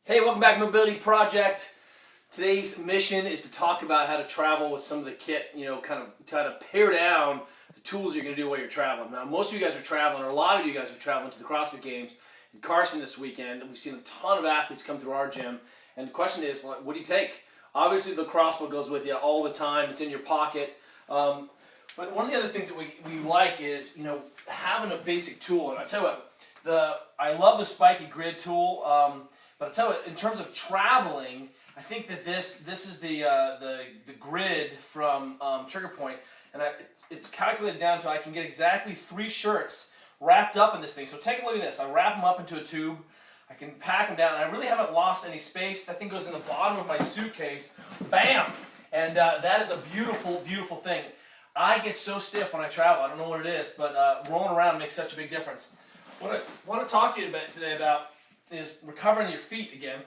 Hey, welcome back to Mobility Project. Today's mission is to talk about how to travel with some of the kit, kind of pare down the tools you're going to do while you're traveling. Now, most of you guys are traveling, or a lot of you guys are traveling to the CrossFit Games in Carson this weekend. We've seen a ton of athletes come through our gym, and the question is, what do you take? Obviously, the CrossFit goes with you all the time. It's in your pocket. But one of the other things that we like is, having a basic tool. And I tell you what, I love the spiky grid tool. But I tell you, in terms of traveling, I think that this is the grid from Trigger Point, and it's calculated down to I can get exactly 3 shirts wrapped up in this thing. So take a look at this. I wrap them up into a tube. I can pack them down, and I really haven't lost any space. That thing goes in the bottom of my suitcase. Bam! And that is a beautiful, beautiful thing. I get so stiff when I travel. I don't know what it is, but rolling around makes such a big difference. What I want to talk to you today about is recovering your feet again.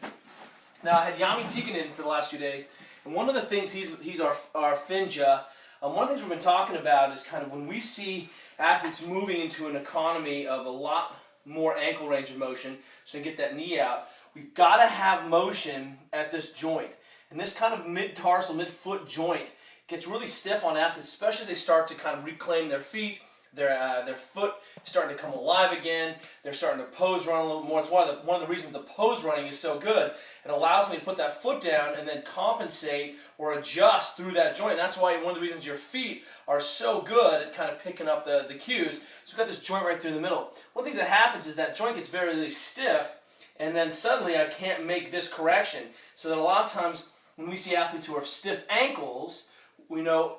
Now, I had Yami Tikkanen for the last few days, and one of the things, he's our Finja. One of the things we've been talking about is kind of when we see athletes moving into an economy of a lot more ankle range of motion, so they get that knee out, we've got to have motion at this joint. And this kind of mid-tarsal, mid-foot joint gets really stiff on athletes, especially as they start to kind of reclaim their feet. Their foot is starting to come alive again. They're starting to pose run a little more. It's one of the reasons the pose running is so good. It allows me to put that foot down and then compensate or adjust through that joint. And that's why one of the reasons your feet are so good at kind of picking up the cues. So we've got this joint right through the middle. One of the things that happens is that joint gets very, really stiff, and then suddenly I can't make this correction. So that a lot of times when we see athletes who have stiff ankles,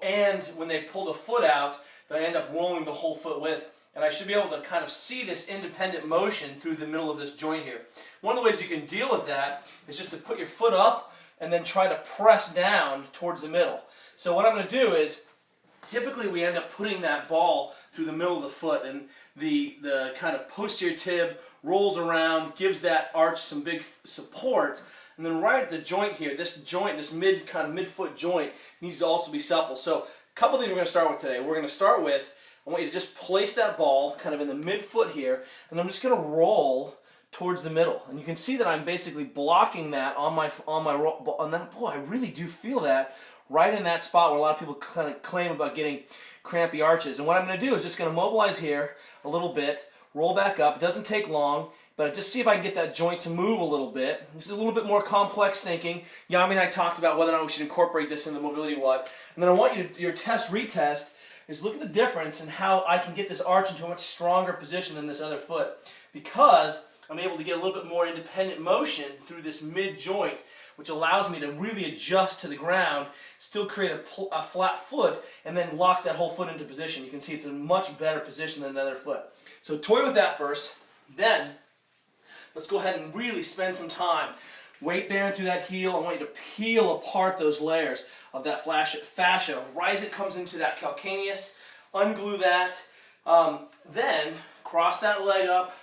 and when they pull the foot out, they end up rolling the whole foot with. And I should be able to kind of see this independent motion through the middle of this joint here. One of the ways you can deal with that is just to put your foot up and then try to press down towards the middle. So what I'm going to do is, typically we end up putting that ball through the middle of the foot, and the kind of posterior tib rolls around, gives that arch some big support. And then right at the joint here, this joint, this mid-foot joint, needs to also be supple. So a couple things we're going to start with today. We're going to start with, I want you to just place that ball kind of in the mid-foot here, and I'm just going to roll towards the middle. And you can see that I'm basically blocking that on my roll. And then, boy, I really do feel that right in that spot where a lot of people kind of claim about getting crampy arches. And what I'm going to do is just going to mobilize here a little bit, roll back up. It doesn't take long, but just see if I can get that joint to move a little bit. This is a little bit more complex thinking. Yami and I talked about whether or not we should incorporate this in the MobilityWOD. And then I want you to, your retest, is look at the difference in how I can get this arch into a much stronger position than this other foot, because I'm able to get a little bit more independent motion through this mid-joint, which allows me to really adjust to the ground, still create a flat foot, and then lock that whole foot into position. You can see it's in a much better position than another foot. So toy with that first, then let's go ahead and really spend some time weight bearing through that heel. I want you to peel apart those layers of that fascia right as it comes into that calcaneus. Unglue that. Then cross that leg up.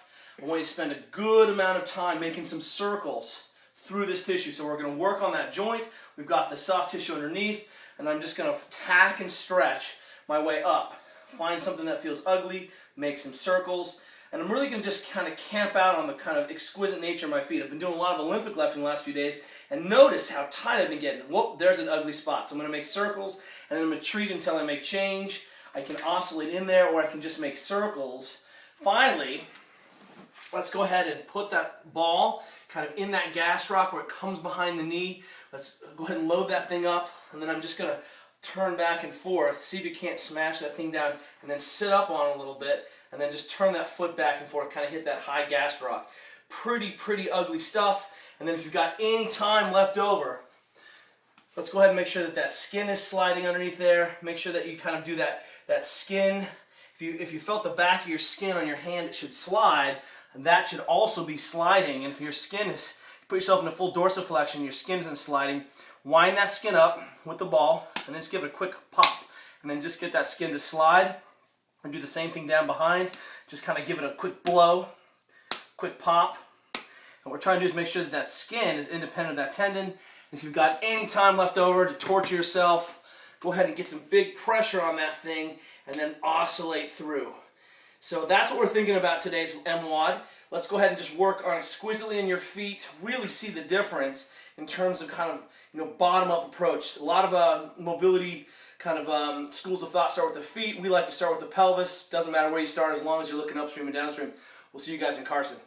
I want you to spend a good amount of time making some circles through this tissue. So we're going to work on that joint. We've got the soft tissue underneath, and I'm just going to tack and stretch my way up. Find something that feels ugly, make some circles. And I'm really going to just kind of camp out on the kind of exquisite nature of my feet. I've been doing a lot of Olympic lifting the last few days, and notice how tight I've been getting. Whoop, there's an ugly spot. So I'm going to make circles, and then I'm going to retreat until I make change. I can oscillate in there, or I can just make circles. Finally, let's go ahead and put that ball kind of in that gastroc where it comes behind the knee. Let's go ahead and load that thing up, and then I'm just going to turn back and forth, see if you can't smash that thing down, and then sit up on it a little bit, and then just turn that foot back and forth, kind of hit that high gastroc. Pretty ugly stuff. And then if you've got any time left over, let's go ahead and make sure that that skin is sliding underneath there. Make sure that you kind of do that skin. If you felt the back of your skin on your hand, it should slide, and that should also be sliding. And if your skin is, put yourself in a full dorsiflexion, your skin isn't sliding, wind that skin up with the ball, and then just give it a quick pop. And then just get that skin to slide, and do the same thing down behind. Just kind of give it a quick blow, quick pop. And what we're trying to do is make sure that that skin is independent of that tendon. If you've got any time left over to torture yourself, go ahead and get some big pressure on that thing, and then oscillate through. So that's what we're thinking about today's MWOD. Let's go ahead and just work on exquisitely in your feet, really see the difference in terms of kind of, bottom-up approach. A lot of mobility kind of schools of thought start with the feet. We like to start with the pelvis. Doesn't matter where you start as long as you're looking upstream and downstream. We'll see you guys in Carson.